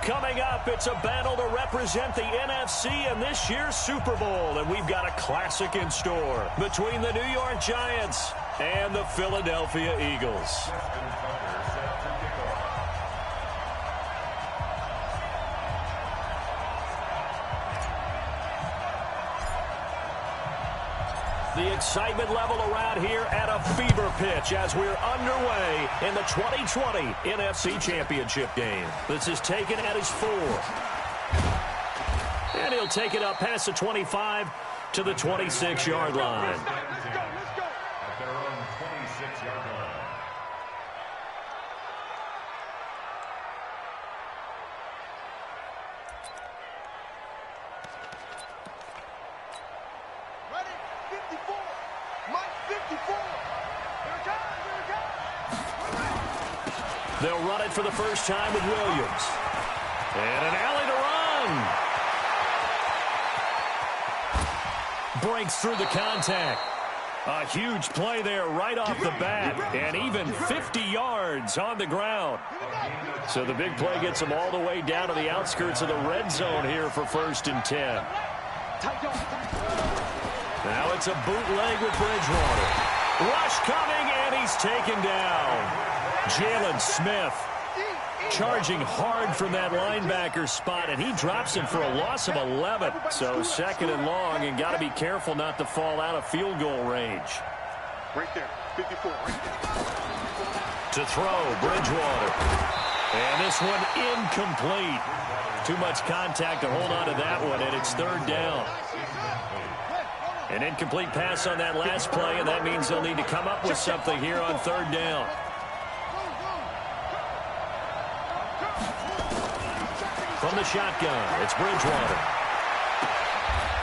Coming up, it's a battle to represent the NFC in this year's Super Bowl, and we've got a classic in store between the New York Giants and the Philadelphia Eagles. The excitement level around here at a fever pitch as we're underway in the 2020 NFC Championship game. This is taken at his 4. And he'll take it up past the 25 to the 26-yard line. At their own 26-yard line. They'll run it for the first time with Williams. And an alley to run. Breaks through the contact. A huge play there right off the bat. And even 50 yards on the ground. So the big play gets them all the way down to the outskirts of the red zone here for 1st and 10. Now it's a bootleg with Bridgewater. Rush coming, and he's taken down. Jalen Smith charging hard from that linebacker spot, and he drops him for a loss of 11. So 2nd and long, and got to be careful not to fall out of field goal range. Right there, 54. Right there. To throw, Bridgewater. And this one incomplete. Too much contact to hold on to that one, and it's 3rd down. An incomplete pass on that last play, and that means they'll need to come up with something here on 3rd down. From the shotgun, it's Bridgewater.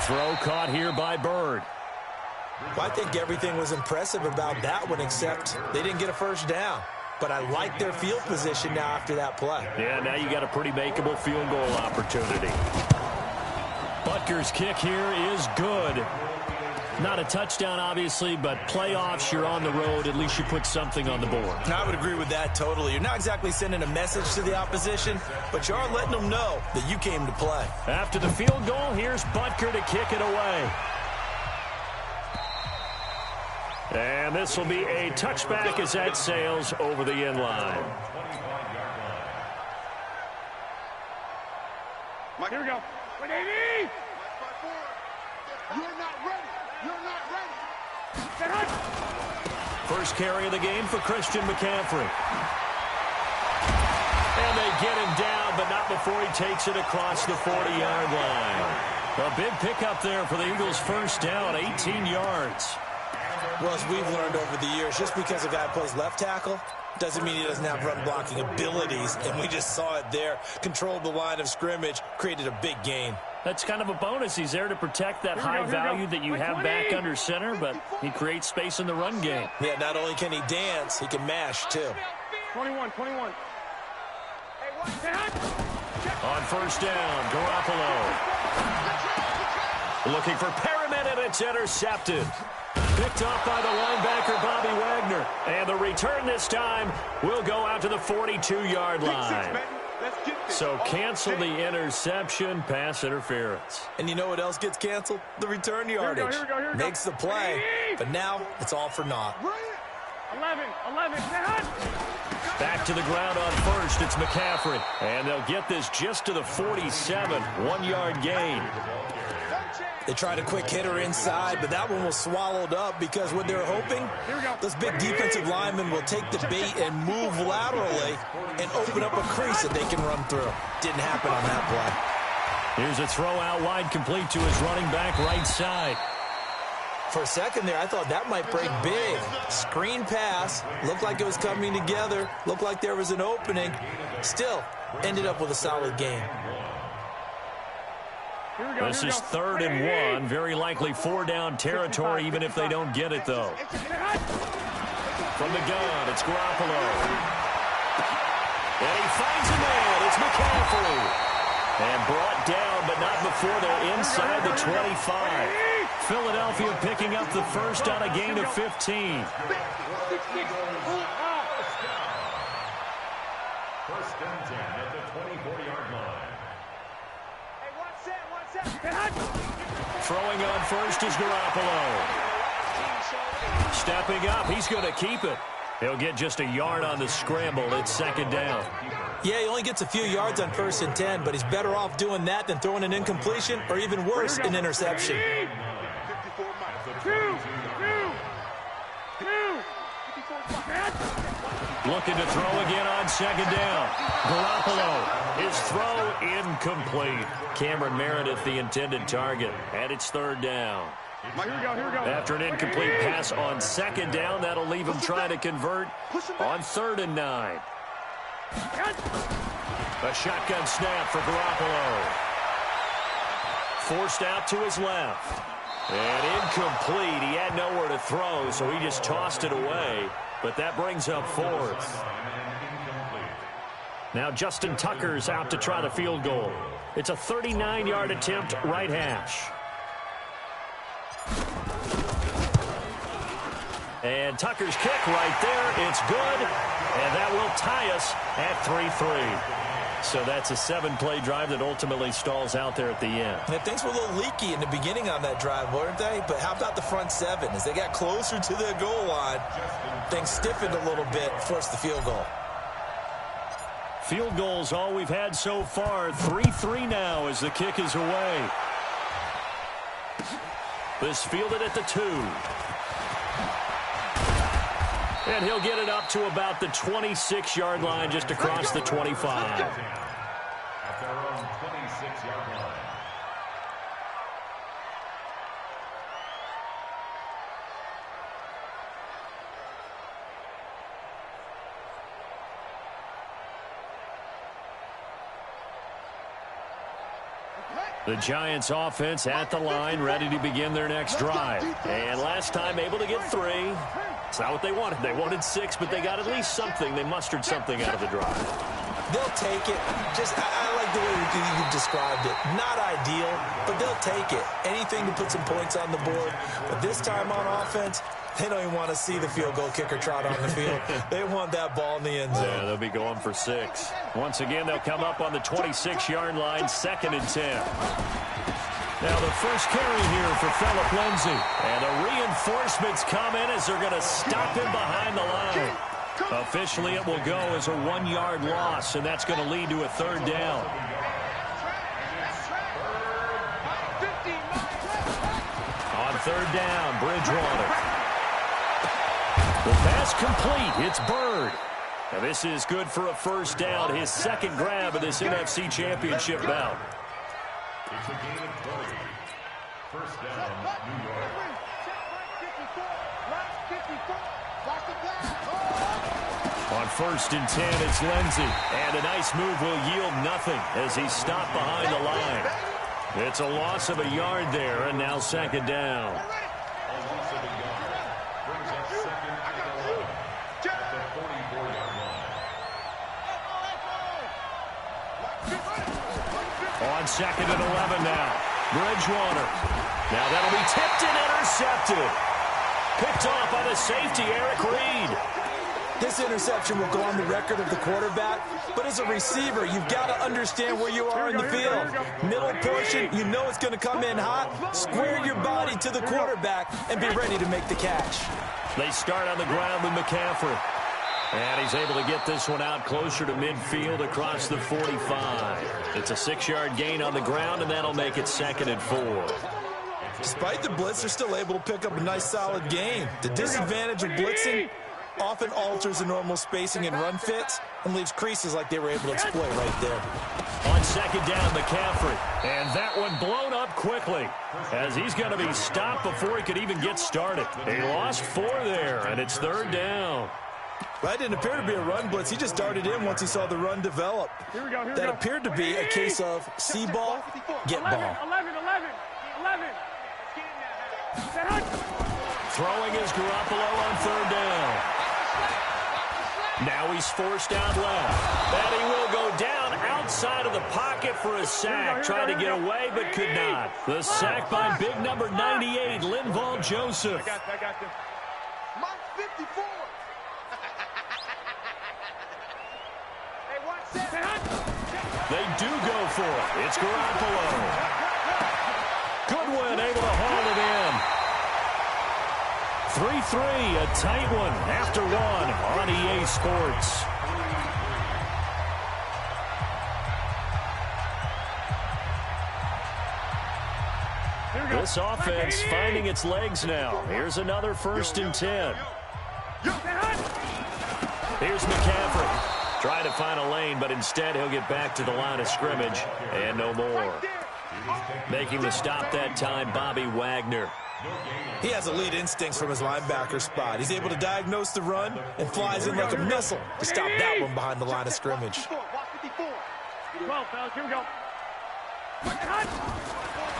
Throw caught here by Bird. Well, I think everything was impressive about that one, except they didn't get a 1st down. But I like their field position now after that play. Yeah, now you got a pretty makeable field goal opportunity. Butker's kick here is good. Not a touchdown, obviously, but playoffs, you're on the road. At least you put something on the board. I would agree with that totally. You're not exactly sending a message to the opposition, but you are letting them know that you came to play. After the field goal, here's Butker to kick it away. And this will be a touchback as that sails over the end line. Here we go. Wait, Davey! You're not ready. You're not ready. First carry of the game for Christian McCaffrey. And they get him down, but not before he takes it across the 40-yard line. A big pickup there for the Eagles' 1st down, 18 yards. Well, as we've learned over the years, just because a guy plays left tackle doesn't mean he doesn't have run-blocking abilities, and we just saw it there. Controlled the line of scrimmage, created a big gain. That's kind of a bonus. He's there to protect that high value that you have back under center, but he creates space in the run game. Yeah, not only can he dance, he can mash, too. 21. On 1st down, Garoppolo. Looking for Perriman, and it's intercepted. Picked off by the linebacker, Bobby Wagner. And the return this time will go out to the 42-yard line. So cancel the interception, pass interference. And you know what else gets canceled? The return yardage. Here we go. Makes the play, but now it's all for naught. 11. Back to the ground on 1st, it's McCaffrey. And they'll get this just to the 47, 1-yard gain. They tried a quick hitter inside, but that one was swallowed up because what they're hoping, those big defensive linemen will take the bait and move laterally and open up a crease that they can run through. Didn't happen on that play. Here's a throw out wide, complete to his running back right side. For a second there, I thought that might break big. Screen pass, looked like it was coming together, looked like there was an opening. Still, ended up with a solid game. This is 3rd and 1. Very likely 4-down territory, even if they don't get it, though. From the gun, it's Garoppolo. And he finds a man. It's McCaffrey. And brought down, but not before they're inside the 25. Philadelphia picking up the 1st on a gain of 15. 1st and 10 at the 24-yard line. Throwing on first is Garoppolo. Stepping up, he's going to keep it. He'll get just a yard on the scramble. It's second down. Yeah, he only gets a few yards on 1st and 10, but he's better off doing that than throwing an incompletion or even worse, an interception. Looking to throw again on second down. Garoppolo, his throw incomplete. Cameron Meredith, the intended target, and it's third down. After an incomplete pass on second down, that'll leave him trying to convert on 3rd and 9. A shotgun snap for Garoppolo. Forced out to his left. And incomplete. He had nowhere to throw, so he just tossed it away. But that brings up 4th. Now Justin Tucker's out to try the field goal. It's a 39-yard attempt, right hash. And Tucker's kick right there. It's good. And that will tie us at 3-3. So that's a 7-play drive that ultimately stalls out there at the end. And things were a little leaky in the beginning on that drive, weren't they? But how about the front 7? As they got closer to the goal line, things stiffened a little bit, forced the field goal. Field goals all we've had so far. 3-3 now as the kick is away. This fielded at the 2. And he'll get it up to about the 26-yard line, just across the 25. At their own 26-yard line. The Giants offense at the line, ready to begin their next drive. And last time able to get 3. It's not what they wanted. They wanted 6, but they got at least something. They mustered something out of the drive. They'll take it. I like the way you described it. Not ideal, but they'll take it. Anything to put some points on the board. But this time on offense, they don't even want to see the field goal kicker trot on the field. They want that ball in the end zone. Yeah, they'll be going for 6. Once again, they'll come up on the 26-yard line, 2nd and 10. Now the first carry here for Phillip Lindsay. And the reinforcements come in as they're going to stop him behind the line. Officially, it will go as a 1-yard loss, and that's going to lead to a 3rd down. On 3rd down, Bridgewater. The pass complete. It's Bird. Now this is good for a 1st down. His 2nd grab of this NFC Championship bout. It's a gain of 20. 1st down, New York. On 1st and 10, it's Lindsay. And a nice move will yield nothing as he's stopped behind the line. It's a loss of a yard there, and now 2nd down. On 2nd and 11 now. Bridgewater. Now that'll be tipped and intercepted. Picked off by the safety, Eric Reed. This interception will go on the record of the quarterback, but as a receiver, you've got to understand where you are in the field. Middle portion, you know it's going to come in hot. Square your body to the quarterback and be ready to make the catch. They start on the ground with McCaffrey. And he's able to get this one out closer to midfield across the 45. It's a 6-yard gain on the ground, and that'll make it 2nd and 4. Despite the blitz, they're still able to pick up a nice, solid gain. The disadvantage of blitzing often alters the normal spacing and run fits and leaves creases like they were able to exploit right there. On 2nd down, McCaffrey. And that one blown up quickly as he's going to be stopped before he could even get started. He lost 4 there, and it's 3rd down. That didn't appear to be a run blitz. He just darted in once he saw the run develop. That appeared to be a case of see ball, get ball. 11. Throwing is Garoppolo on 3rd down. Now he's forced out left. And he will go down outside of the pocket for a sack. Tried to get away, but could not. The sack by big number 98, Linval Joseph. I got this. Mark 54. They do go for it. It's Garoppolo. Goodwin able to haul it in. 3-3, a tight one after one on EA Sports. This offense finding its legs now. Here's another 1st and 10. Here's McCaffrey. Trying to find a lane, but instead he'll get back to the line of scrimmage and no more. Making the stop that time, Bobby Wagner. He has elite instincts from his linebacker spot. He's able to diagnose the run and flies in like a missile to stop that one behind the line of scrimmage. 12, fellas, here we go.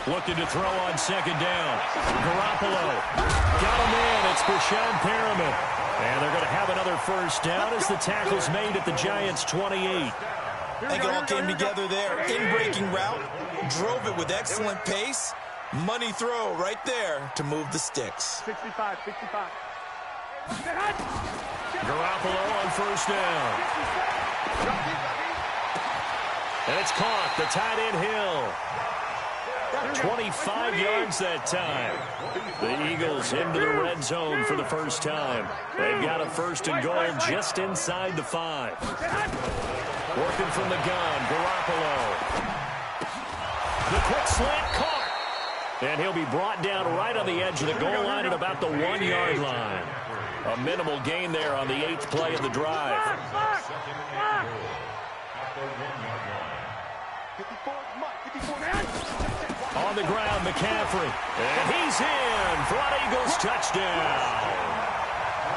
Looking to throw on 2nd down. Garoppolo got him in. It's Brashad Perriman. And they're going to have another 1st down as the tackle's made at the Giants' 28. I think it all came together there. In-breaking route, drove it with excellent pace. Money throw right there to move the sticks. 65. Garoppolo on 1st down. And it's caught. The tight end Hill. 25 yards that time. The Eagles into the red zone for the first time. They've got a 1st and goal just inside the 5. Working from the gun, Garoppolo. The quick slant caught. And he'll be brought down right on the edge of the goal line at about the 1-yard line. A minimal gain there on the 8th play of the drive. On the ground, McCaffrey. And he's in for an Eagles touchdown.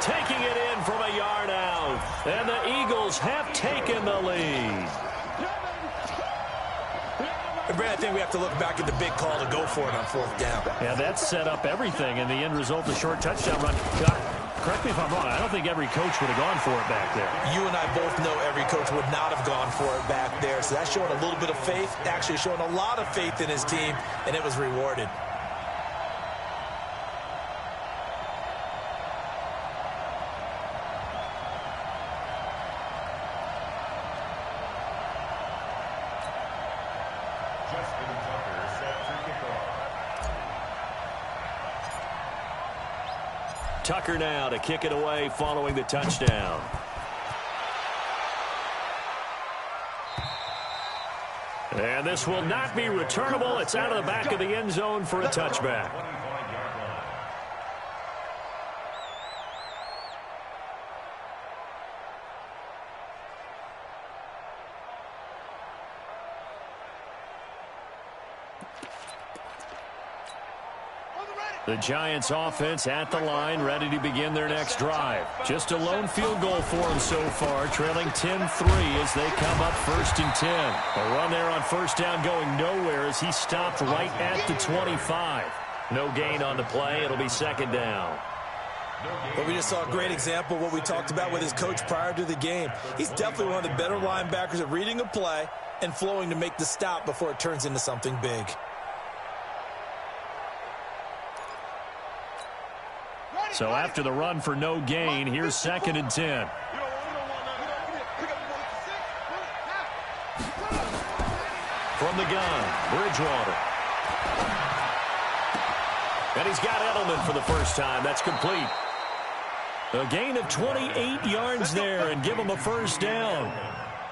Taking it in from a yard out. And the Eagles have taken the lead. Brad, I think we have to look back at the big call to go for it on 4th down. Yeah, that set up everything, and the end result, the short touchdown run. God, correct me if I'm wrong, I don't think every coach would have gone for it back there. You and I both know every coach would not have gone for it back there, so that's showing a little bit of faith, actually showing a lot of faith in his team, and it was rewarded. Tucker now to kick it away following the touchdown. And this will not be returnable. It's out of the back of the end zone for a touchback. The Giants offense at the line, ready to begin their next drive. Just a lone field goal for them so far, trailing 10-3 as they come up 1st and 10. A run there on 1st down going nowhere as he stopped right at the 25. No gain on the play. It'll be 2nd down. But we just saw a great example of what we talked about with his coach prior to the game. He's definitely one of the better linebackers at reading a play and flowing to make the stop before it turns into something big. So after the run for no gain, here's 2nd and 10. From the gun, Bridgewater. And he's got Edelman for the first time. That's complete. A gain of 28 yards there and give him a 1st down.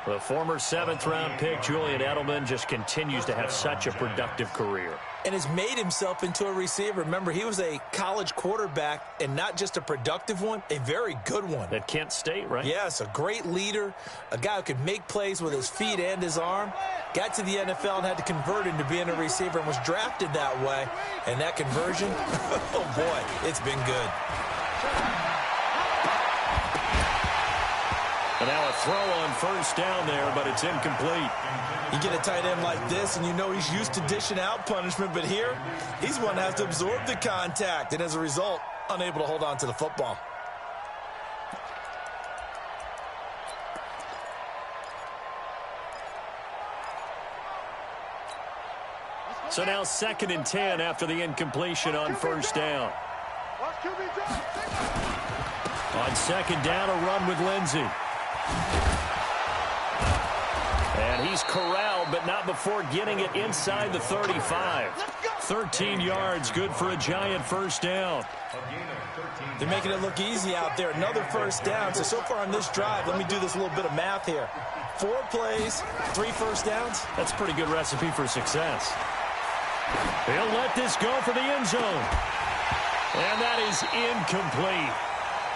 The former 7th-round pick, Julian Edelman, just continues to have such a productive career. And has made himself into a receiver. Remember, he was a college quarterback, and not just a productive one, a very good one. At Kent State, right? Yes, a great leader, a guy who could make plays with his feet and his arm. Got to the NFL and had to convert into being a receiver and was drafted that way. And that conversion, oh boy, it's been good. And now a throw on 1st down there, but it's incomplete. You get a tight end like this, and you know he's used to dishing out punishment, but here, he's one that has to absorb the contact, and as a result, unable to hold on to the football. So now 2nd and 10 after the incompletion on 1st down. On 2nd down, a run with Lindsey. And he's corralled, but not before getting it inside the 35. 13 yards, good for a giant first down. They're making it look easy out there. Another first down. So far on this drive, let me do this little bit of math here. 4 plays, 3 first downs. That's a pretty good recipe for success. He'll let this go for the end zone. And that is incomplete.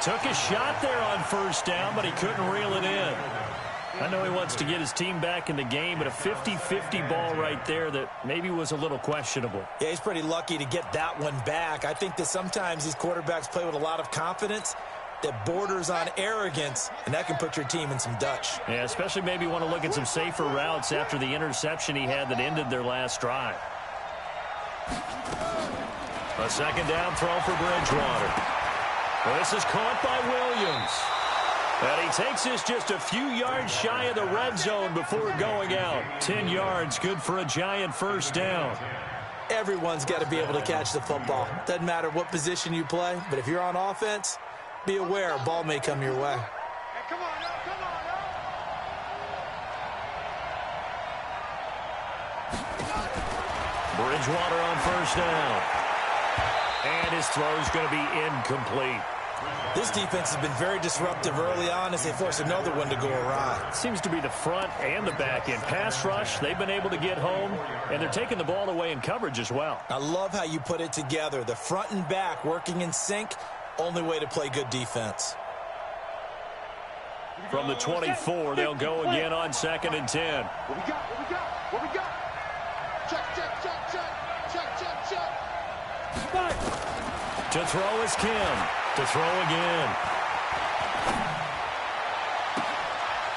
Took a shot there on first down, but he couldn't reel it in. I know he wants to get his team back in the game, but a 50-50 ball right there that maybe was a little questionable. Yeah, he's pretty lucky to get that one back. I think that sometimes these quarterbacks play with a lot of confidence that borders on arrogance, and that can put your team in some Dutch. Yeah, especially maybe want to look at some safer routes after the interception he had that ended their last drive. A second down throw for Bridgewater. This is caught by Williams. And he takes this just a few yards shy of the red zone before going out. 10 yards, good for a giant first down. Everyone's got to be able to catch the football. Doesn't matter what position you play, but if you're on offense, be aware a ball may come your way. Hey, come on, yo, come on, yo. Bridgewater on first down. And his throw is going to be incomplete. This defense has been very disruptive early on as they force another one to go awry. Seems to be the front and the back end. Pass rush, they've been able to get home, and they're taking the ball away in coverage as well. I love how you put it together. The front and back working in sync, only way to play good defense. From the 24, they'll go again on 2nd and 10. What we got? What we got? What we got? Check, check, check, check. Check, check, check. To throw is Kim. To throw again.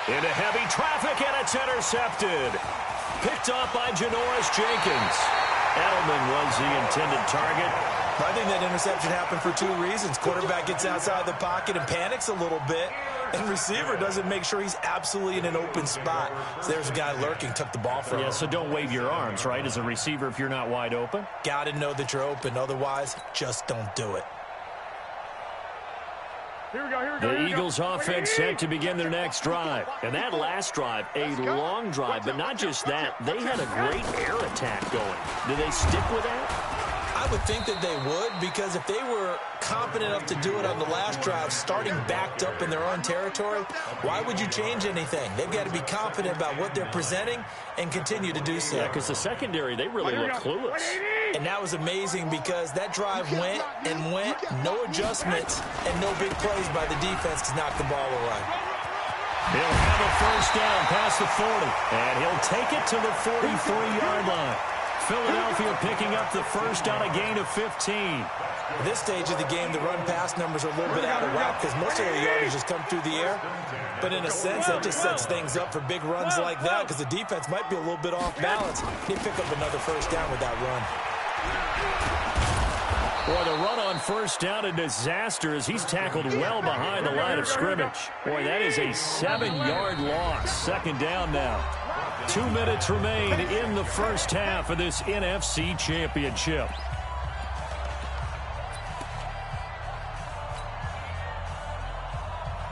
Into heavy traffic, and it's intercepted. Picked off by Janoris Jenkins. Edelman was the intended target. I think that interception happened for 2 reasons. Quarterback gets outside the pocket and panics a little bit, and receiver doesn't make sure he's absolutely in an open spot. So there's a guy lurking, took the ball from him. Yeah, so don't wave your arms, right, as a receiver if you're not wide open. Got to know that you're open. Otherwise, just don't do it. Here we go, here we go. The Eagles offense set to begin their next drive. And that last drive, a long drive, but not just that. They had a great air attack going. Do they stick with that? I would think that they would, because if they were confident enough to do it on the last drive, starting backed up in their own territory, why would you change anything? They've got to be confident about what they're presenting and continue to do so. Yeah, because the secondary, they really look clueless. And that was amazing because that drive went and went, no adjustments, and no big plays by the defense to knock the ball away. He'll have a first down past the 40, and he'll take it to the 43-yard line. Philadelphia picking up the first on a gain of 15. At this stage of the game, the run-pass numbers are a little bit out of whack because most of their yardage has come through the air. But in a sense, that just sets things up for big runs like that because the defense might be a little bit off balance. They pick up another first down with that run. Boy, the run on first down, a disaster as he's tackled well behind the line of scrimmage. Boy, that is a 7-yard loss. Second down now. 2 minutes remain in the first half of this NFC Championship.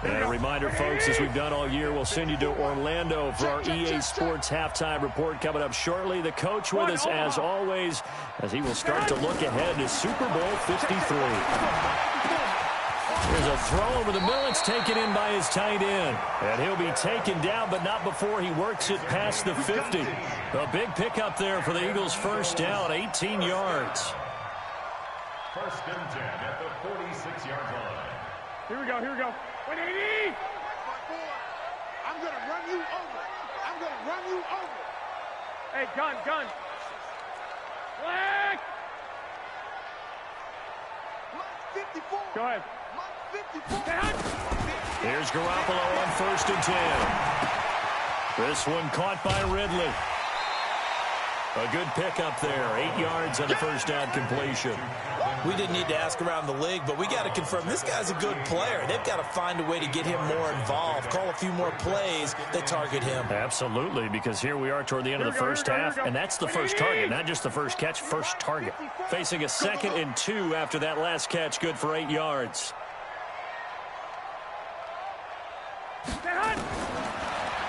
And a reminder, folks, as we've done all year, we'll send you to Orlando for our EA Sports halftime report coming up shortly. The coach with us, as always, as he will start to look ahead to Super Bowl 53. There's a throw over the middle. It's taken in by his tight end. And he'll be taken down, but not before he works it past the 50. A big pickup there for the Eagles' first down, 18 yards. First and 10 at the 46-yard line. Here we go, here we go. 180! I'm going to run you over. I'm going to run you over. Hey, gun. Flag! 54. Go ahead. 54. Here's Garoppolo on first and 10. This one caught by Ridley. A good pickup there. 8 yards on the first down completion. We didn't need to ask around the league, but we got to confirm this guy's a good player. They've got to find a way to get him more involved, call a few more plays that target him. Absolutely, because here we are toward the end of the first half, and that's the first target, not just the first catch, first target. Facing a 2nd and 2 after that last catch, good for 8 yards.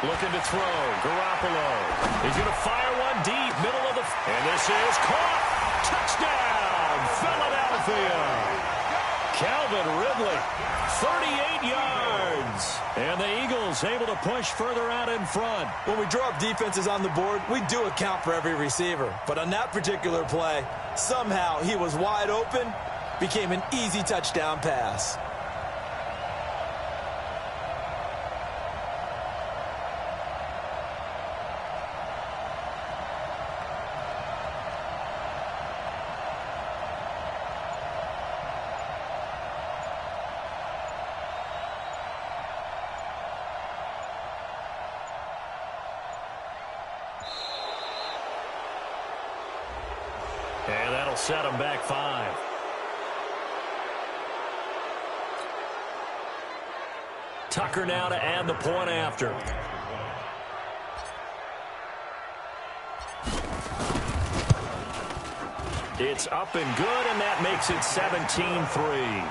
Looking to throw, Garoppolo. He's going to fire one deep, middle of the... And this is caught. Philadelphia. Calvin Ridley, 38 yards. And the Eagles able to push further out in front. When we draw up defenses on the board, we do account for every receiver. But on that particular play, somehow he was wide open, became an easy touchdown pass. And that'll set them back 5. Tucker now to add the point after. It's up and good, and that makes it 17-3.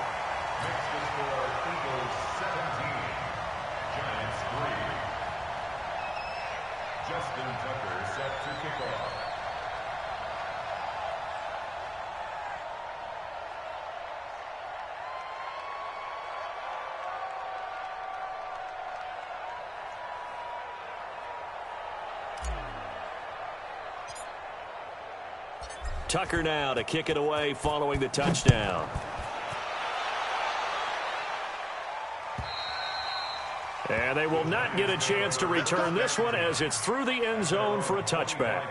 Justin Tucker set to kick off. Tucker now to kick it away following the touchdown. And they will not get a chance to return this one as it's through the end zone for a touchback.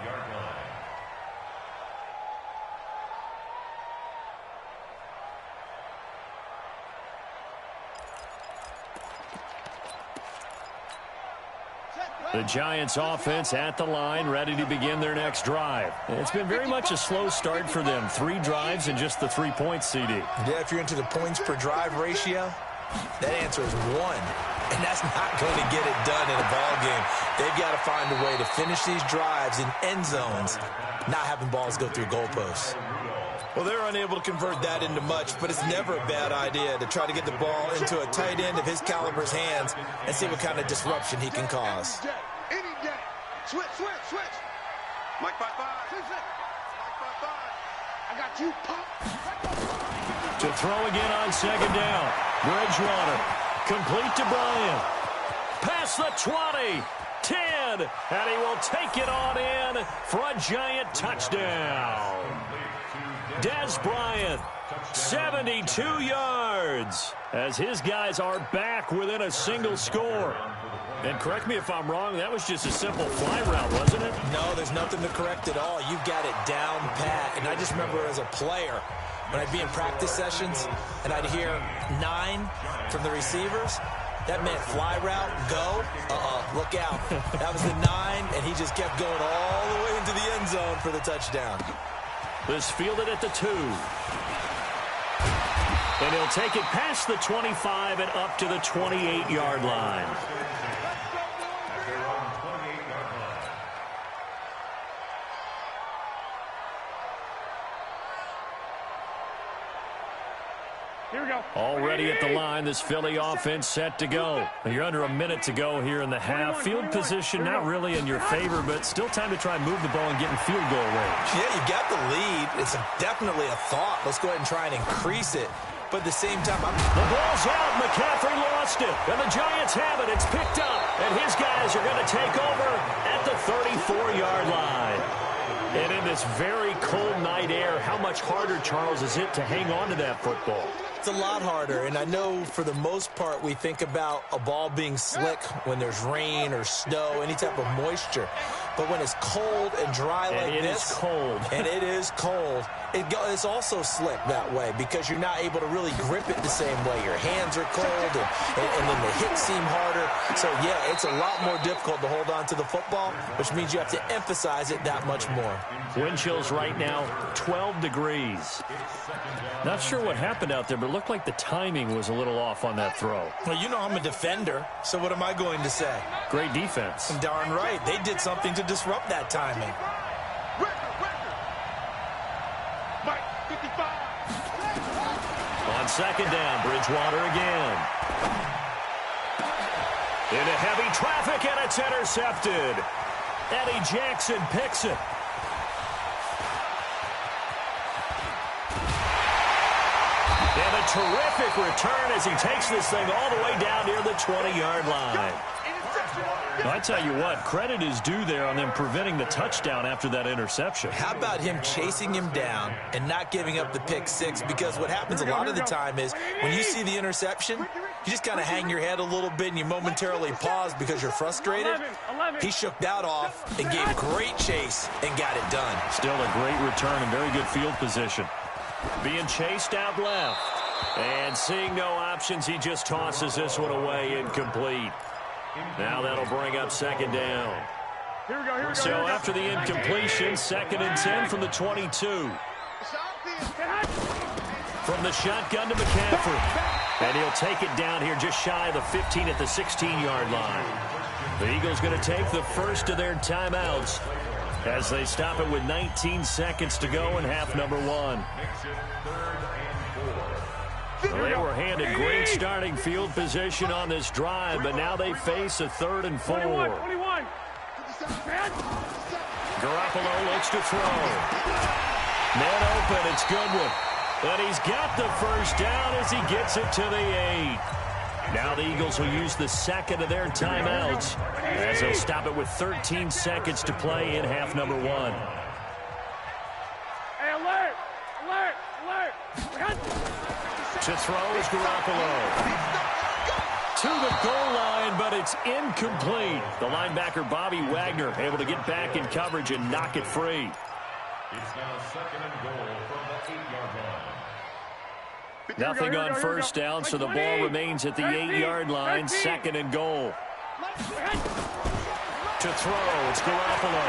The Giants offense at the line, ready to begin their next drive. It's been very much a slow start for them. 3 drives and just the 3 points, CD. Yeah, if you're into the points per drive ratio, that answer is 1. And that's not going to get it done in a ball game. They've got to find a way to finish these drives in end zones, not having balls go through goalposts. Well, they're unable to convert that into much, but it's never a bad idea to try to get the ball into a tight end of his caliber's hands and see what kind of disruption he can cause. Any day. Switch. Mike 5-5. Mike 5-5. I got you, Pop. To throw again on second down. Bridgewater. Complete to Bryant. Past the 20. 10. And he will take it on in for a Giant touchdown. Des Bryant, 72 yards, as his guys are back within a single score. And correct me if I'm wrong, that was just a simple fly route, wasn't it? No, there's nothing to correct at all. You've got it down pat. And I just remember as a player, when I'd be in practice sessions and I'd hear 9 from the receivers, that meant fly route, go, look out. That was the 9, and he just kept going all the way into the end zone for the touchdown. This fielded at the 2. And he'll take it past the 25 and up to the 28-yard line. Here we go. Already at the line, this Philly offense set to go. You're under a minute to go here in the half. Field position not really in your favor, but still time to try and move the ball and get in field goal range. Yeah, you got the lead. It's definitely a thought. Let's go ahead and try and increase it. But at the same time, the ball's out. McCaffrey lost it. And the Giants have it. It's picked up. And his guys are going to take over at the 34-yard line. And in this very cold night air, how much harder, Charles, is it to hang on to that football? It's a lot harder, and I know for the most part we think about a ball being slick when there's rain or snow, any type of moisture. But when it's cold and dry like this, and it is cold, it's also slick that way because you're not able to really grip it the same way. Your hands are cold, and then the hits seem harder. So, yeah, it's a lot more difficult to hold on to the football, which means you have to emphasize it that much more. Wind chills right now, 12 degrees. Not sure what happened out there, but it looked like the timing was a little off on that throw. Well, you know I'm a defender, so what am I going to say? Great defense. Darn right. They did something to disrupt that timing. Mike 55. On second down, Bridgewater again. Into heavy traffic, and it's intercepted. Eddie Jackson picks it. terrific return as he takes this thing all the way down near the 20-yard line. I tell you what, credit is due there on them preventing the touchdown after that interception. How about him chasing him down and not giving up the pick six? Because what happens a lot of the time is when you see the interception, you just kind of hang your head a little bit and you momentarily pause because you're frustrated. He shook that off and gave great chase and got it done. Still a great return and very good field position. Being chased out left. And seeing no options, he just tosses this one away, incomplete. Now that'll bring up second down. So after the incompletion, 2nd and 10 from the 22. From the shotgun to McCaffrey. And he'll take it down here just shy of the 15 at the 16-yard line. The Eagles going to take the first of their timeouts as they stop it with 19 seconds to go in half number 1. Well, they were handed great starting field position on this drive, but now they face a 3rd and 4. Garoppolo looks to throw. Man open, it's Goodwin. And he's got the first down as he gets it to the 8. Now the Eagles will use the second of their timeouts as they'll stop it with 13 seconds to play in half number 1. Hey, alert! Alert! Alert! To throw is Garoppolo. To the goal line, but it's incomplete. The linebacker, Bobby Wagner, able to get back in coverage and knock it free. It's now 2nd and goal from the 8-yard line. Nothing on first down, so the ball remains at the 8-yard line, 2nd and goal. To throw, it's Garoppolo.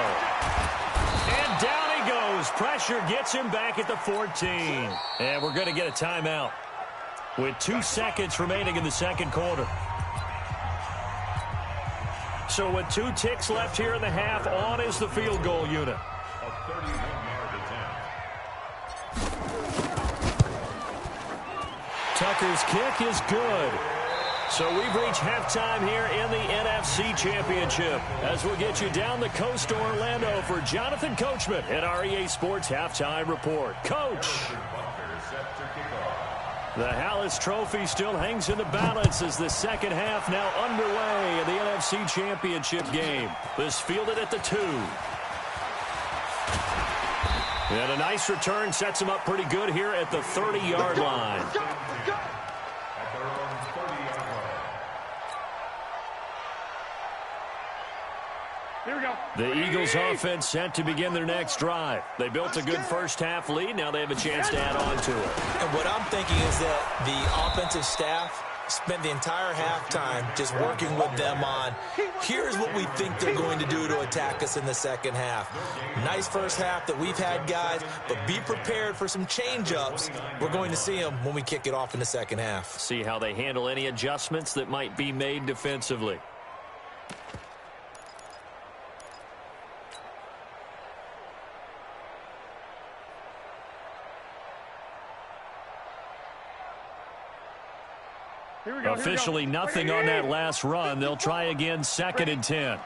And down he goes. Pressure gets him back at the 14. And we're going to get a timeout with 2 seconds remaining in the second quarter. So with 2 ticks left here in the half, on is the field goal unit. A 31-yard attempt. Tucker's kick is good. So we've reached halftime here in the NFC Championship as we'll get you down the coast to Orlando for Jonathan Coachman at our EA Sports Halftime Report. Coach! The Hallis Trophy still hangs in the balance as the second half now underway in the NFC Championship game. This fielded at the 2. And a nice return sets him up pretty good here at the 30-yard line. Here we go. The Eagles offense set to begin their next drive. They built a good first half lead. Now they have a chance to add on to it. And what I'm thinking is that the offensive staff spent the entire halftime just working with them on, here's what we think they're going to do to attack us in the second half. Nice first half that we've had, guys, but be prepared for some change-ups. We're going to see them when we kick it off in the second half. See how they handle any adjustments that might be made defensively. Officially nothing on that last run. They'll try again, 2nd and 10.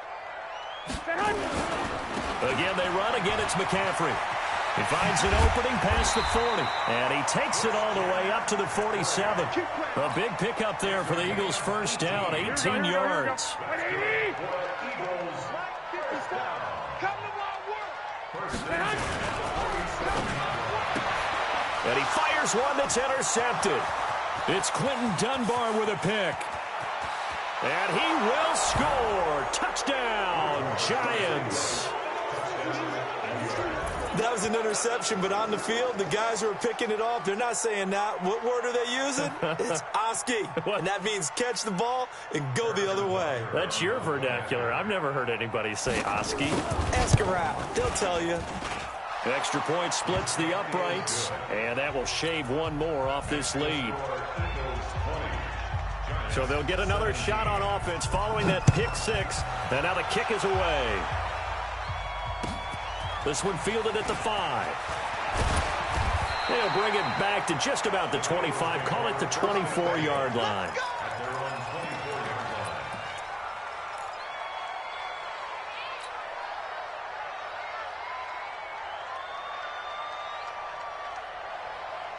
Again, they run. Again, it's McCaffrey. He finds an opening past the 40, and he takes it all the way up to the 47. A big pickup there for the Eagles' first down, 18 yards. And he fires one that's intercepted. It's Quentin Dunbar with a pick. And he will score. Touchdown, Giants. That was an interception, but on the field, the guys who are picking it off, they're not saying that. What word are they using? It's Oski. And that means catch the ball and go the other way. That's your vernacular. I've never heard anybody say Oski. Ask around. They'll tell you. Extra point splits the uprights, and that will shave one more off this lead. So they'll get another shot on offense following that pick six, and now the kick is away. This one fielded at the 5. They'll bring it back to just about the 25, call it the 24-yard line.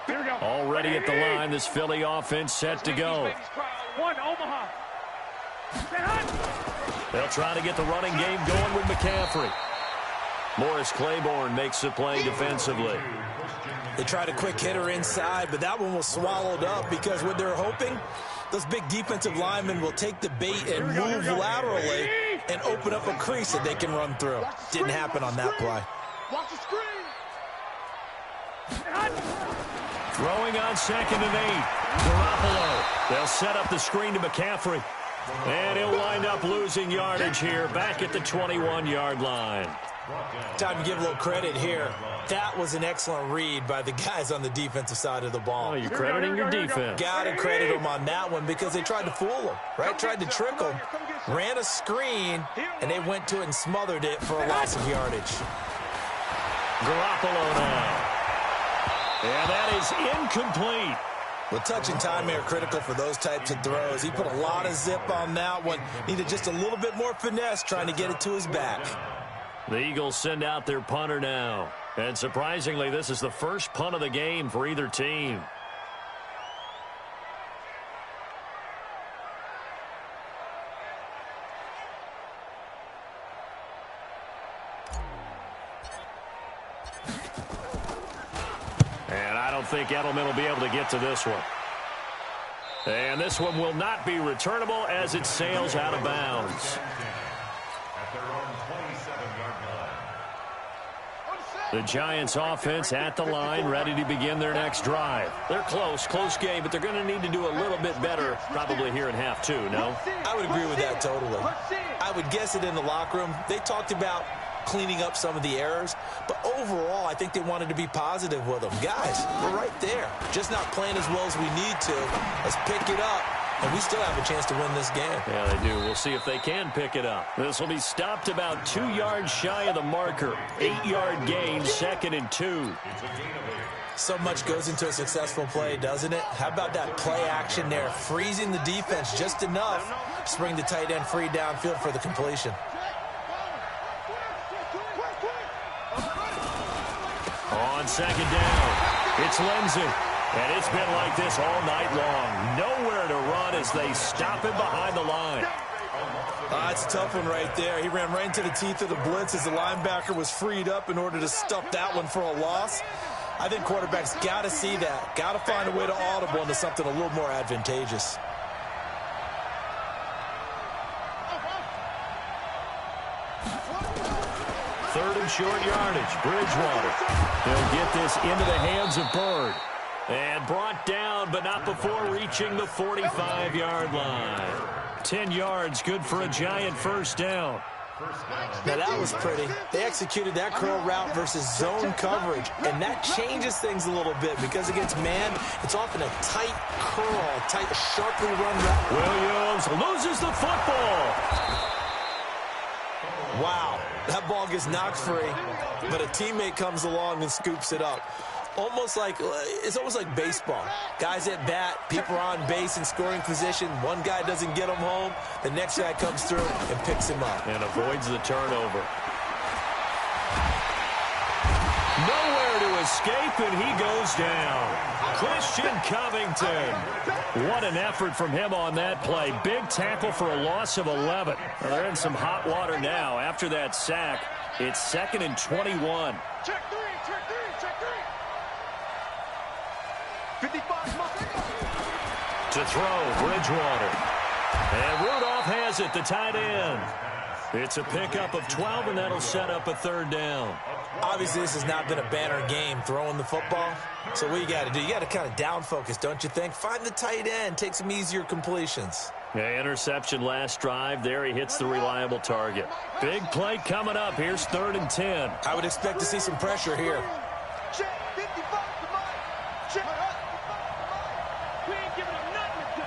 Already at the line, this Philly offense set to go. One, Omaha. They'll try to get the running game going with McCaffrey. Morris Claiborne makes the play defensively. They tried a quick hitter inside, but that one was swallowed up because what they're hoping, those big defensive linemen will take the bait and move laterally and open up a crease that they can run through. Didn't happen on that play. Watch the screen. Throwing on 2nd and 8. Garoppolo. They'll set up the screen to McCaffrey. And he'll wind up losing yardage here back at the 21-yard line. Time to give a little credit here. That was an excellent read by the guys on the defensive side of the ball. Oh, you're crediting your defense. Got to credit them on that one because they tried to fool them, right? Tried to trick them, ran a screen, and they went to it and smothered it for a loss of yardage. Garoppolo now. And that is incomplete. Well, touch and time are critical for those types of throws. He put a lot of zip on that one. Needed just a little bit more finesse trying to get it to his back. The Eagles send out their punter now. And surprisingly, this is the first punt of the game for either team. And I don't think Edelman will be able to get to this one. And this one will not be returnable as it sails out of bounds. The Giants offense at the line, ready to begin their next drive. They're close game, but they're going to need to do a little bit better probably here in half two, no? I would agree with that totally. I would guess it in the locker room. They talked about cleaning up some of the errors, but overall, I think they wanted to be positive with them. Guys, we're right there. Just not playing as well as we need to. Let's pick it up. And we still have a chance to win this game. Yeah, they do. We'll see if they can pick it up. This will be stopped about 2 yards shy of the marker. 8-yard gain, 2nd and 2. So much goes into a successful play, doesn't it? How about that play action there? Freezing the defense just enough to bring the tight end free downfield for the completion. On 2nd down, it's Lindsey. And it's been like this all night long. Nowhere to run as they stop him behind the line. That's a tough one right there. He ran right into the teeth of the blitz as the linebacker was freed up in order to stuff that one for a loss. I think quarterbacks got to see that. Got to find a way to audible into something a little more advantageous. Third and short yardage. Bridgewater. They'll get this into the hands of Bird. And brought down, but not before reaching the 45-yard line. 10 yards, good for a Giant first down. Now, that was pretty. They executed that curl route versus zone coverage, and that changes things a little bit because against man, it's often a tight curl, tight, sharply run route. Williams loses the football. Wow, that ball gets knocked free, but a teammate comes along and scoops it up. It's almost like baseball. Guys at bat, people are on base in scoring position. One guy doesn't get him home. The next guy comes through and picks him up. And avoids the turnover. Nowhere to escape, and he goes down. Christian Covington. What an effort from him on that play. Big tackle for a loss of 11. Well, they're in some hot water now after that sack. It's 2nd and 21. Check three. 55. To throw, Bridgewater. And Rudolph has it, the tight end. It's a pickup of 12, and that'll set up a 3rd down. Obviously, this has not been a banner game throwing the football. So what you got to do, you got to kind of down focus, don't you think? Find the tight end, take some easier completions. Yeah, interception last drive. There he hits the reliable target. Big play coming up. Here's 3rd and 10. I would expect to see some pressure here. Check 55 to Mike. Check. We ain't giving him nothing to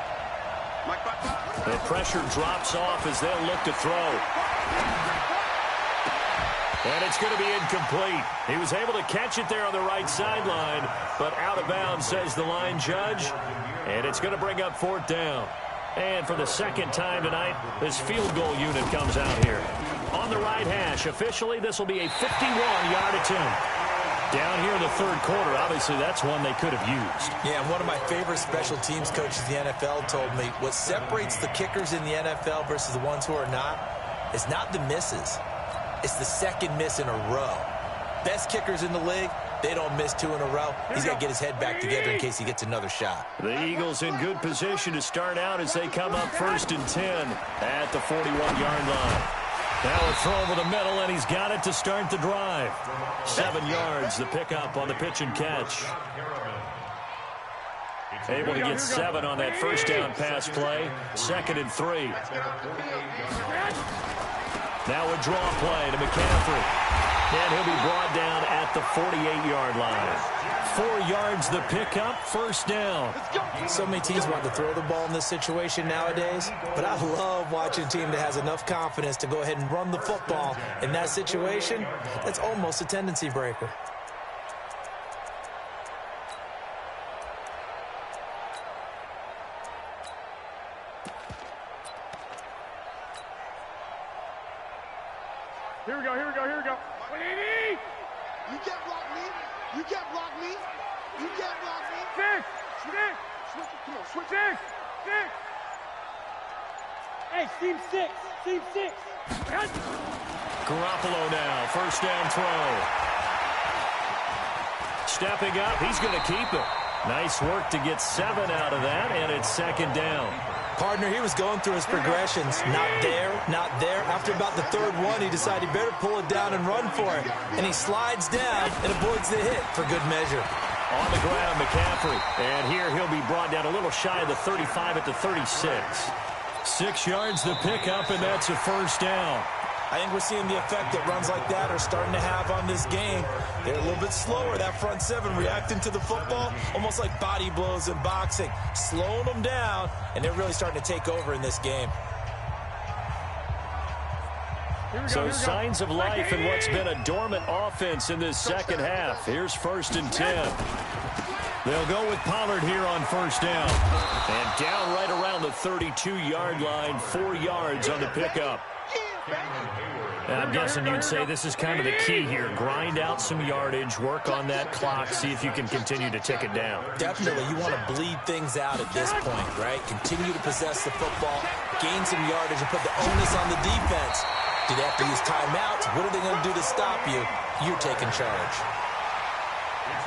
do. The pressure drops off as they'll look to throw. And it's going to be incomplete. He was able to catch it there on the right sideline, but out of bounds, says the line judge. And it's going to bring up 4th down. And for the 2nd time tonight, this field goal unit comes out here. On the right hash, officially, this will be a 51-yard attempt. Down here in the third quarter, obviously that's one they could have used. Yeah, and one of my favorite special teams coaches in the NFL told me what separates the kickers in the NFL versus the ones who are not is not the misses. It's the second miss in a row. Best kickers in the league, they don't miss 2 in a row. He's got to get his head back together in case he gets another shot. The Eagles in good position to start out as they come up 1st and 10 at the 41-yard line. Now a throw over the middle, and he's got it to start the drive. 7 yards, the pickup on the pitch and catch. Able to get 7 on that first down pass play. 2nd and 3. Now a draw play to McCaffrey. And he'll be brought down at the 48-yard line. 4 yards the pickup, 1st down. So many teams want to throw the ball in this situation nowadays, but I love watching a team that has enough confidence to go ahead and run the football. In that situation, that's almost a tendency breaker. Here we go, here we go, here we go. You can't block me. You can't block me. You can't block me. Six. Switch. Come on, switch. Six. Hey, team 6. Team 6. Garoppolo now, 1st down throw. Stepping up, he's going to keep it. Nice work to get 7 out of that, and it's 2nd down. Partner, he was going through his progressions. Not there, not there. After about the 3rd one, he decided he better pull it down and run for it. And he slides down and avoids the hit for good measure. On the ground, McCaffrey. And here he'll be brought down a little shy of the 35 at the 36. 6 yards the pickup, and that's a 1st down. I think we're seeing the effect that runs like that are starting to have on this game. They're a little bit slower, that front 7, reacting to the football, almost like body blows in boxing, slowing them down, and they're really starting to take over in this game. So signs of life in what's been a dormant offense in this second half. Here's 1st and 10. They'll go with Pollard here on 1st down. And down right around the 32-yard line, 4 yards on the pickup. And I'm guessing you'd say this is kind of the key here. Grind out some yardage, work on that clock, see if you can continue to tick it down. Definitely. You want to bleed things out at this point, right? Continue to possess the football, gain some yardage, and put the onus on the defense. Do they have to use timeouts? What are they going to do to stop you? You're taking charge.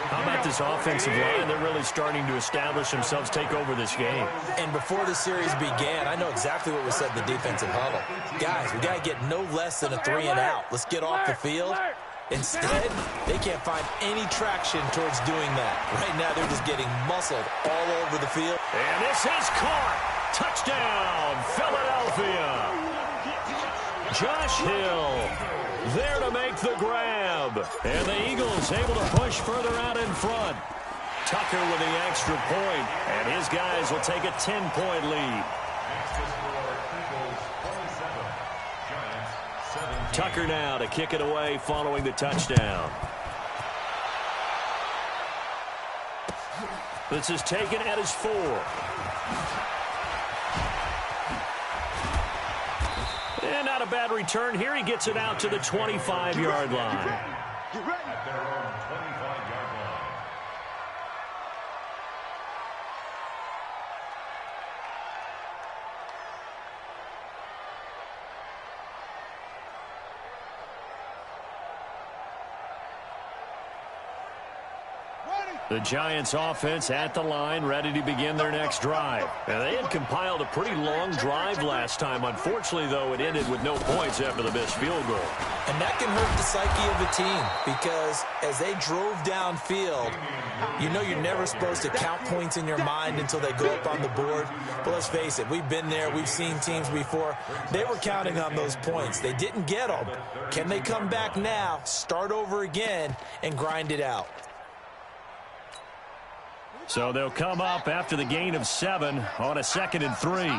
How about this offensive line? They're really starting to establish themselves, take over this game. And before the series began, I know exactly what was said in the defensive huddle. Guys, we got to get no less than a 3 and out. Let's get off the field. Instead, they can't find any traction towards doing that. Right now, they're just getting muscled all over the field. And this is caught. Touchdown, Philadelphia. Josh Hill there to make the grab. And the Eagles able to push further out in front. Tucker with the extra point, and his guys will take a 10-point lead. Tucker now to kick it away following the touchdown. This is taken at his 4. And not a bad return here. He gets it out to the 25-yard line. Get ready. At their own 25-yard line. The Giants offense at the line, ready to begin their next drive. And they had compiled a pretty long drive last time. Unfortunately, though, it ended with no points after the missed field goal. And that can hurt the psyche of a team because as they drove downfield, you know you're never supposed to count points in your mind until they go up on the board. But let's face it, we've been there. We've seen teams before. They were counting on those points. They didn't get them. Can they come back now, start over again, and grind it out? So they'll come up after the gain of 7 on a 2nd and 3.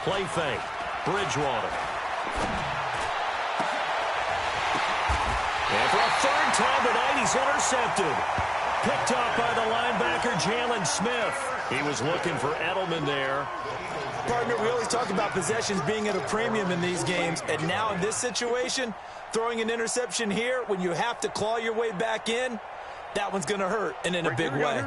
Play fake. Bridgewater. And for a 3rd time tonight, he's intercepted. Picked off by the linebacker, Jalen Smith. He was looking for Edelman there. Partner, we always talk about possessions being at a premium in these games, and now in this situation, throwing an interception here when you have to claw your way back in, that one's going to hurt, and in a big way.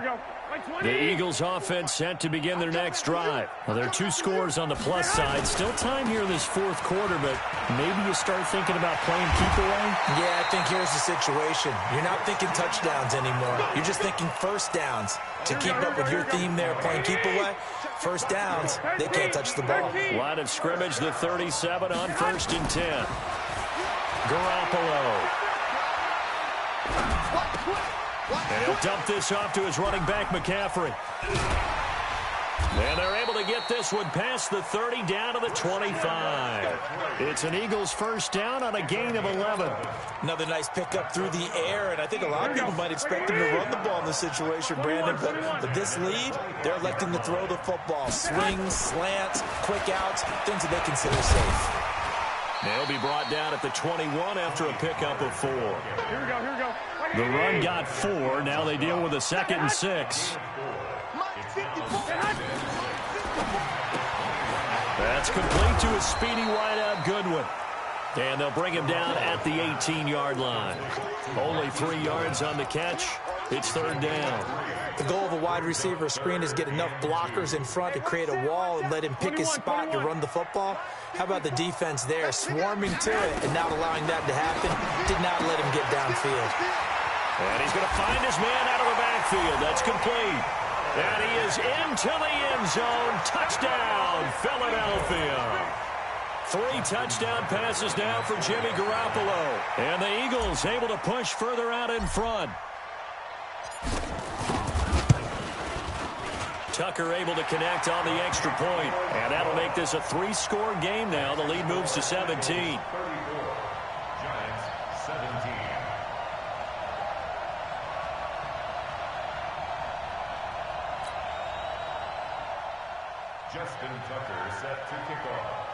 The Eagles offense set to begin their next drive. Well, there are 2 scores on the plus side. Still time here in this fourth quarter, but maybe you start thinking about playing keep away? Yeah, I think here's the situation. You're not thinking touchdowns anymore. You're just thinking first downs. To keep up with your theme there, playing keep away, first downs, they can't touch the ball. Line of scrimmage, the 37 on 1st and 10. Garoppolo. And he'll dump this off to his running back, McCaffrey. And they're able to get this one past the 30 down to the 25. It's an Eagles first down on a gain of 11. Another nice pickup through the air, and I think a lot of people might expect him to run the ball in this situation, Brandon. But with this lead, they're electing to throw the football. Swings, slants, quick outs, things that they consider safe. They'll be brought down at the 21 after a pickup of 4. Here we go. The run got 4. Now they deal with a 2nd and 6. That's complete to a speedy wideout Goodwin. And they'll bring him down at the 18-yard line. Only 3 yards on the catch. It's 3rd down. The goal of a wide receiver screen is get enough blockers in front to create a wall and let him pick his spot to run the football. How about the defense there, swarming to it and not allowing that to happen? Did not let him get downfield. And he's going to find his man out of the backfield. That's complete. And he is into the end zone. Touchdown, Philadelphia. 3 touchdown passes now for Jimmy Garoppolo. And the Eagles able to push further out in front. Tucker able to connect on the extra point. And that'll make this a 3-score game now. The lead moves to 17. Justin Tucker set to kick off.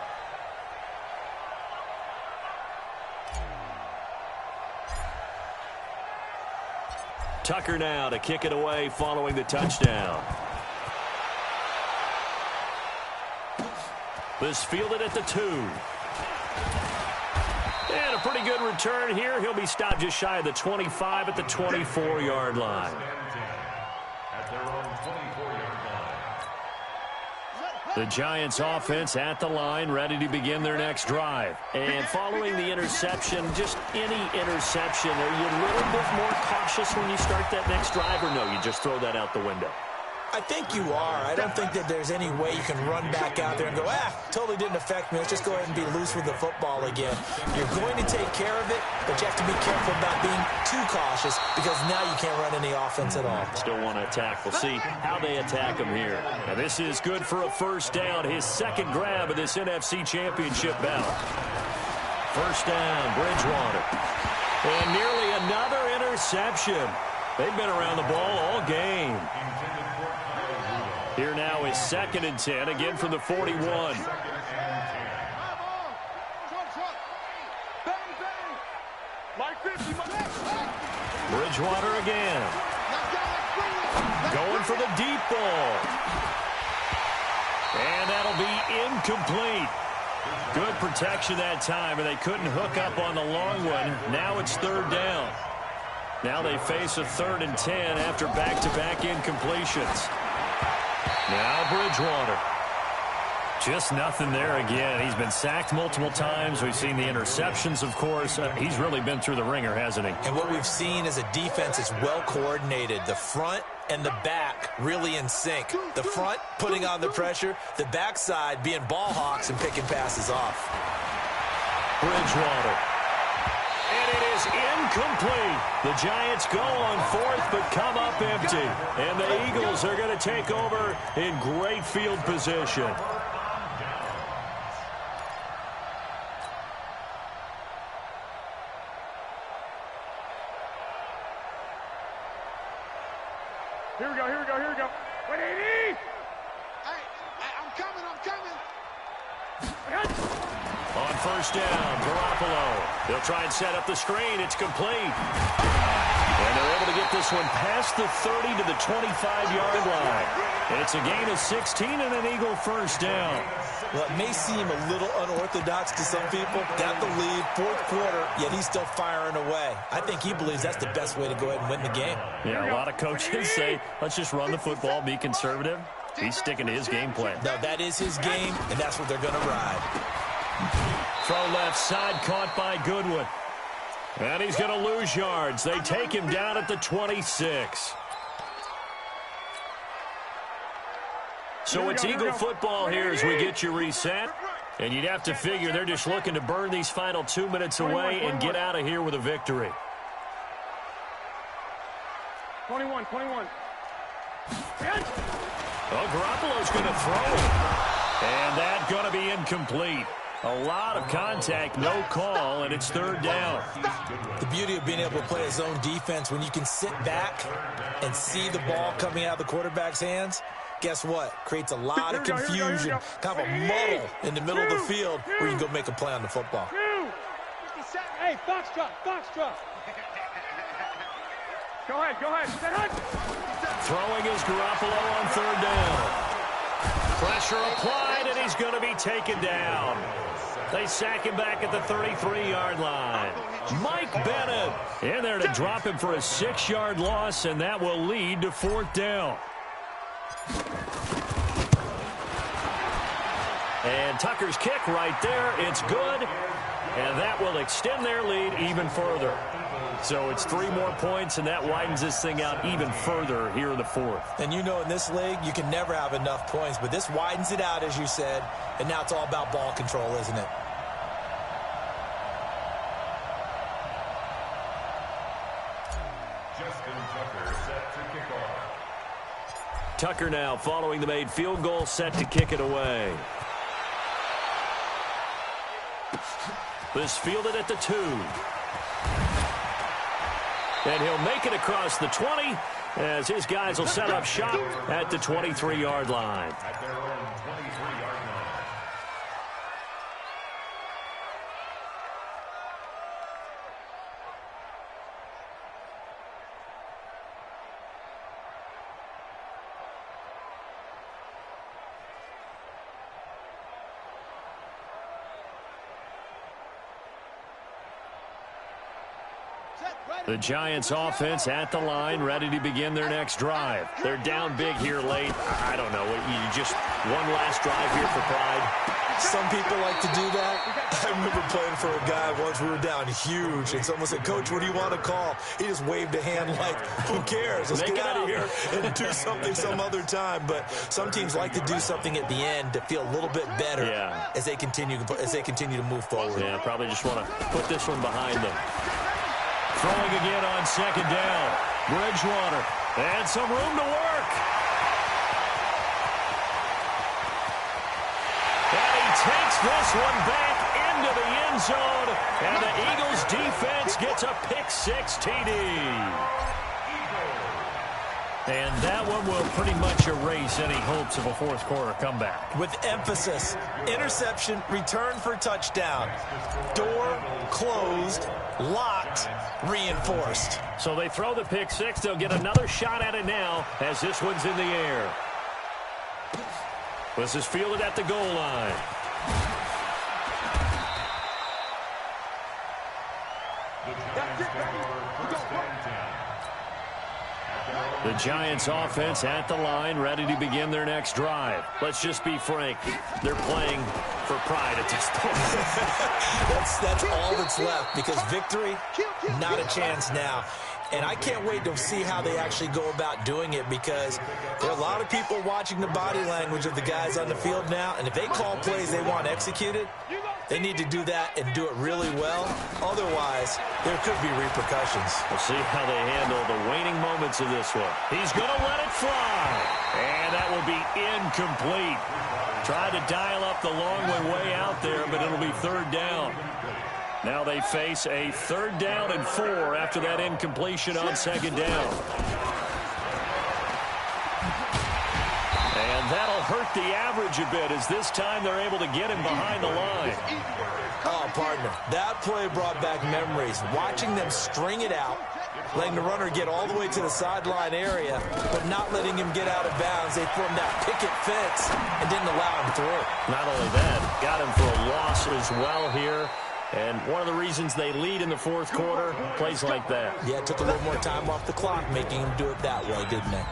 Tucker now to kick it away following the touchdown. This fielded at the 2. And a pretty good return here. He'll be stopped just shy of the 25 at the 24-yard line. At their own 24-yard line. The Giants offense at the line, ready to begin their next drive. And following the interception, just any interception, are you a little bit more cautious when you start that next drive, or no, you just throw that out the window? I think you are. I don't think that there's any way you can run back out there and go, totally didn't affect me. Let's just go ahead and be loose with the football again. You're going to take care of it, but you have to be careful about being too cautious because now you can't run any offense at all. Still want to attack. We'll see how they attack him here. Now this is good for a first down. His 2nd grab of this NFC Championship bout. First down, Bridgewater. And nearly another interception. They've been around the ball all game. Here now is 2nd and 10, again from the 41. Bridgewater again. Going for the deep ball. And that'll be incomplete. Good protection that time, and they couldn't hook up on the long one. Now it's 3rd down. Now they face a 3rd and 10 after back-to-back incompletions. Now Bridgewater. Just nothing there again. He's been sacked multiple times. We've seen the interceptions, of course. He's really been through the ringer, hasn't he? And what we've seen is a defense that's well coordinated. The front and the back really in sync. The front putting on the pressure. The backside being ball hawks and picking passes off. Bridgewater. And it is incomplete. The Giants go on 4th but come up empty. And the Eagles are going to take over in great field position. Here we go. Wait, hey, I'm coming. On first down, Garoppolo. They'll try and set up the screen. It's complete. And they're able to get this one past the 30 to the 25-yard line. It's a gain of 16 and an Eagle first down. Well, it may seem a little unorthodox to some people. Got the lead, fourth quarter, yet he's still firing away. I think he believes that's the best way to go ahead and win the game. Yeah, a lot of coaches say, let's just run the football, be conservative. He's sticking to his game plan. No, that is his game, and that's what they're going to ride. Throw left side, caught by Goodwin. And he's going to lose yards. They take him down at the 26. So it's Eagle football here as we get you reset. And you'd have to figure they're just looking to burn these final 2 minutes away and get out of here with a victory. 21. Well, Garoppolo's going to throw it. And that's going to be incomplete. A lot of contact, no call, and it's third down. The beauty of being able to play a zone defense, when you can sit back and see the ball coming out of the quarterback's hands, guess what? Creates a lot of confusion, kind of a muddle in the middle of the field where you can go make a play on the football. Hey, box drop. Go ahead. Throwing is Garoppolo on third down. Pressure applied, and he's going to be taken down. They sack him back at the 33-yard line. Mike Bennett in there to drop him for a 6-yard loss, and that will lead to fourth down. And Tucker's kick right there. It's good, and that will extend their lead even further. So it's 3 more points, and that widens this thing out even further here in the fourth. And you know in this league, you can never have enough points, but this widens it out, as you said, and now it's all about ball control, isn't it? Tucker now following the made field goal, set to kick it away. This fielded at the 2. And he'll make it across the 20 as his guys will set up shop at the 23-yard line. At their own 23-yard line. The Giants offense at the line, ready to begin their next drive. They're down big here late. I don't know. You just one last drive here for pride. Some people like to do that. I remember playing for a guy once. We were down huge, and someone said, "Coach, what do you want to call?" He just waved a hand like, "Who cares? Let's get out of here and do something some other time." But some teams like to do something at the end to feel a little bit better as they continue to move forward. Yeah, probably just want to put this one behind them. Throwing again on second down. Bridgewater. And some room to work. And he takes this one back into the end zone. And the Eagles defense gets a pick-6 TD. And that one will pretty much erase any hopes of a fourth quarter comeback. With emphasis, interception, return for touchdown. Door closed, locked, reinforced. So they throw the pick-6. They'll get another shot at it now as this one's in the air. This is fielded at the goal line. The Giants offense at the line, ready to begin their next drive. Let's just be frank. They're playing for pride at this point. That's all that's left, because victory, not a chance now. And I can't wait to see how they actually go about doing it, because there are a lot of people watching the body language of the guys on the field now, and if they call plays they want executed, they need to do that and do it really well. Otherwise, there could be repercussions. We'll see how they handle the waning moments of this one. He's going to let it fly. And that will be incomplete. Tried to dial up the long one way out there, but it'll be third down. Now they face a 3rd down and 4 after that incompletion on second down. And that'll hurt the average a bit, as this time they're able to get him behind the line. Oh, partner, that play brought back memories. Watching them string it out letting the runner get all the way to the sideline area, but not letting him get out of bounds. They formed that picket fence and didn't allow him through. Not only that, got him for a loss as well here. And one of the reasons they lead in the fourth quarter, plays like that. Yeah, it took a little more time off the clock, making him do it that way, didn't they?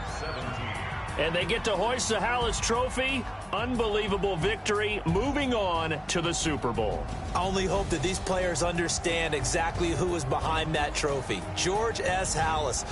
And they get to hoist the Hallis Trophy. Unbelievable victory, moving on to the Super Bowl. I only hope that these players understand exactly who is behind that trophy. George S. Hallis.